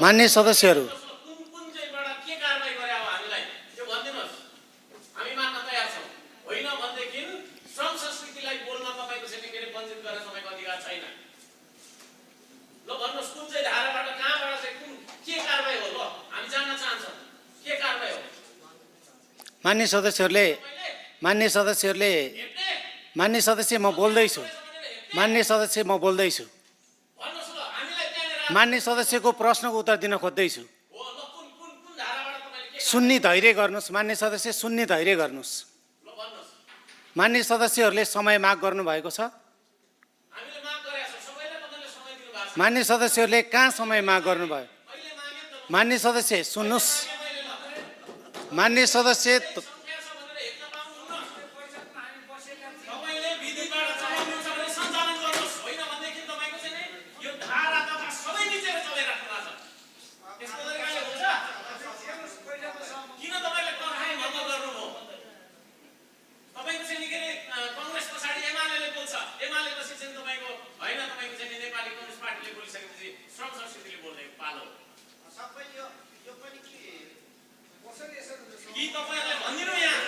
मान्य सदस्यहरू, कुन चाहिँबाट के कारबाही गरे अब हामीलाई त्यो भनिदिनुहोस्, हामी मान्न तयार छौँ। होइन भनेदेखि श्रम संस्कृतिलाई बोल्न तपाईँको चाहिँ के अरे वञ्चित गर्न तपाईँको अधिकार छैन। ल भन्नुहोस् कुन चाहिँ धाराबाट कहाँबाट चाहिँ कुन के कारबाही हो? ल हामी जान्न चाहन्छौँ के कारबाही हो। मान्य सदस्यहरूले मान्य सदस्यहरूले मान्य सदस्य म बोल्दैछु। मान्य सदस्य म बोल्दैछु। भन्नुहोस् ल हामीलाई त्यहाँनिर मान्य सदस्यको प्रश्नको उत्तर दिन खोज्दैछु। हो। ल कुन कुन कुन धाराबाट तपाईँले के सुन्ने धैर्य गर्नुहोस्। मान्य सदस्य सुन्ने धैर्य गर्नुहोस्। ल भन्नुहोस्। मान्य सदस्यहरूले समय माग गर्नुभएको छ। हामीले माग गरेका छौँ, सबैलाई तपाईँले समय दिनुभएको छ। मान्य सदस्यहरूले कहाँ समय माग गर्नुभयो? अहिले मागे नि त। मान्य सदस्य सुन्नुहोस्। मैले ल मान्य सदस्य सङ्ख्या छ भनेर हेर्न पाउनुहुन्न। तपाईँले विधिबाट चलाउनुहुन्छ भने सञ्चालन गर्नुहोस्। होइन भनेदेखि तपाईँको चाहिँ नि यो धारा तपाईँ सबै मिचेर चलाइराख्नु भएको छ। यस्तो तरिकाले हुन्छ? किन तपाईँले तर्खाइ भङ्ग गर्नुभयो? तपाईँको चाहिँ नि के अरे कङ्ग्रेस पछाडि एमाले बोल्छ, एमाले पछि चाहिँ तपाईँको होइन, तपाईँको चाहिँ नि नेपाली कम्युनिस्ट पार्टीले बोलिसकेपछि श्रम संस्कृतिले बोल्दै पालो सबै यो पनि के कसरी यसरी कि तपाईँहरूलाई भनिदिनु यहाँ